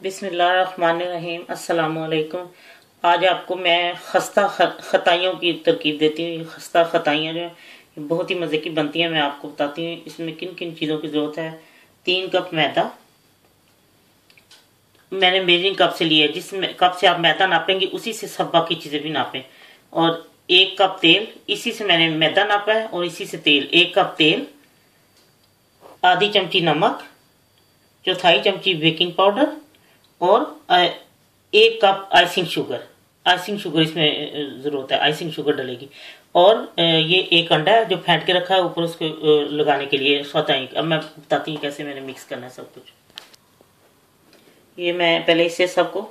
बिस्मिल्लाहिर्रहमानिर्रहीम। अस्सलामुअलैकुम। आज आपको मैं खस्ता खताइयों की तरकीब देती हूँ। ये खस्ता खताइयाँ जो है बहुत ही मज़े की बनती हैं। मैं आपको बताती हूँ इसमें किन किन चीज़ों की ज़रूरत है। 3 कप मैदा मैंने मेजरिंग कप से लिया है। जिस कप से आप मैदा नापेंगे उसी से सब बाकी चीज़ें भी नापें। और 1 कप तेल, इसी से मैंने मैदा नापा है और इसी से तेल। 1 कप तेल, आधी चमची नमक, चौथाई चमची बेकिंग पाउडर और 1 cup icing sugar. Icing sugar इसमें ज़रूरत है, आइसिंग शुगर डलेगी। और ये 1 अंडा है जो फेंट के रखा है ऊपर उसको लगाने के लिए सौताई। अब मैं बताती हूँ कैसे मैंने मिक्स करना है सब कुछ। ये मैं पहले इससे सबको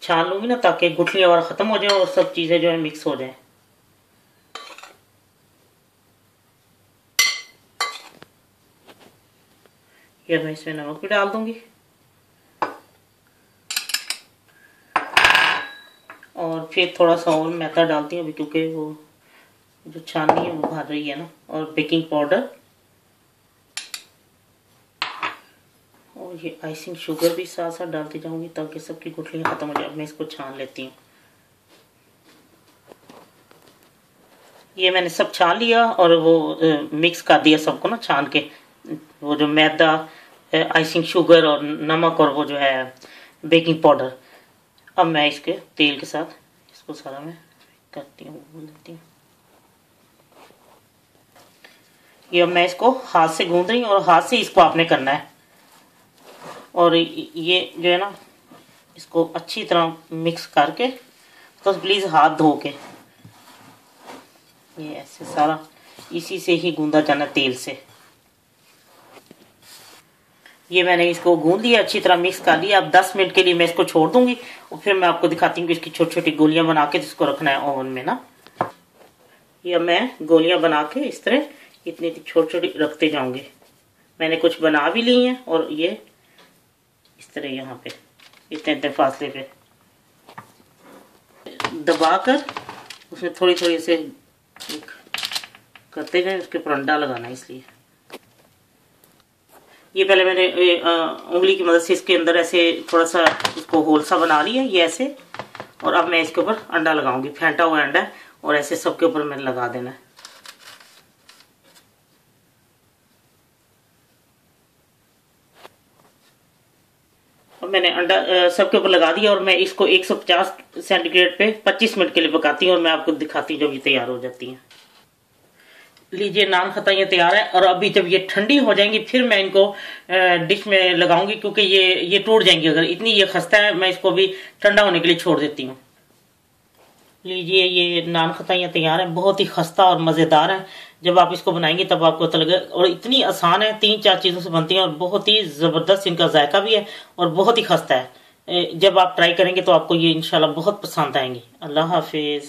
छान लूँगी ना, ताकि गुठलियाँ और ख़त्म हो जाए और सब चीज़ें जो है मिक्स हो जाए। ये मैं इसमें नमक भी डाल दूँगी और फिर थोड़ा सा और मैदा डालती हूँ अभी, क्योंकि वो जो छाननी है वो भर रही है ना। और बेकिंग पाउडर और ये आइसिंग शुगर भी साथ साथ डालती जाऊंगी ताकि सबकी गुठलियाँ खत्म हो जाए। अब मैं इसको छान लेती हूँ। ये मैंने सब छान लिया और वो मिक्स कर दिया सबको ना छान के। वो जो मैदा, आइसिंग शुगर और नमक और वो जो है बेकिंग पाउडर। अब मैं इसके तेल के साथ इसको सारा मैं करती हूँ, भून देती हूँ। ये अब मैं इसको हाथ से गूंद रही हूँ और हाथ से इसको आपने करना है। और ये जो है ना, इसको अच्छी तरह मिक्स करके तो प्लीज़ हाथ धो के ये ऐसे सारा इसी से ही गूंदा जाना, तेल से। ये मैंने इसको गूंद लिया, अच्छी तरह मिक्स कर लिया। अब 10 मिनट के लिए मैं इसको छोड़ दूंगी और फिर मैं आपको दिखाती हूँ कि इसकी छोटी छोटी गोलियां बना के इसको रखना है ओवन में ना। ये मैं गोलियां बना के इस तरह इतनी छोटी छोटी रखते जाऊंगी। मैंने कुछ बना भी ली हैं और ये इस तरह यहाँ पे इतने इतने फासले पे दबाकर उसमें थोड़ी थोड़ी से करते गए। उसके ऊपर अंडा लगाना है, इसलिए ये पहले मैंने उंगली की मदद से इसके अंदर ऐसे थोड़ा सा इसको होल सा बना लिया, ये ऐसे। और अब मैं इसके ऊपर अंडा लगाऊंगी, फेंटा हुआ अंडा है, और ऐसे सबके ऊपर मैंने लगा देना है। अब मैंने अंडा सबके ऊपर लगा दिया और मैं इसको 150 सेंटीग्रेड पे 25 मिनट के लिए पकाती हूँ और मैं आपको दिखाती हूँ जब ये तैयार हो जाती हैं। लीजिए, नान खताइयाँ तैयार है। और अभी जब ये ठंडी हो जाएंगी फिर मैं इनको डिश में लगाऊंगी, क्योंकि ये टूट जाएंगी अगर। इतनी ये खस्ता है, मैं इसको भी ठंडा होने के लिए छोड़ देती हूँ। लीजिए, ये नान खताइयाँ तैयार है। बहुत ही खस्ता और मज़ेदार है। जब आप इसको बनाएंगे तब आपको पता लगेगा। और इतनी आसान है, 3-4 चीज़ों से बनती हैं और बहुत ही ज़बरदस्त इनका जायका भी है और बहुत ही खस्ता है। जब आप ट्राई करेंगे तो आपको ये इंशाल्लाह बहुत पसंद आएंगी। अल्लाह हाफिज़।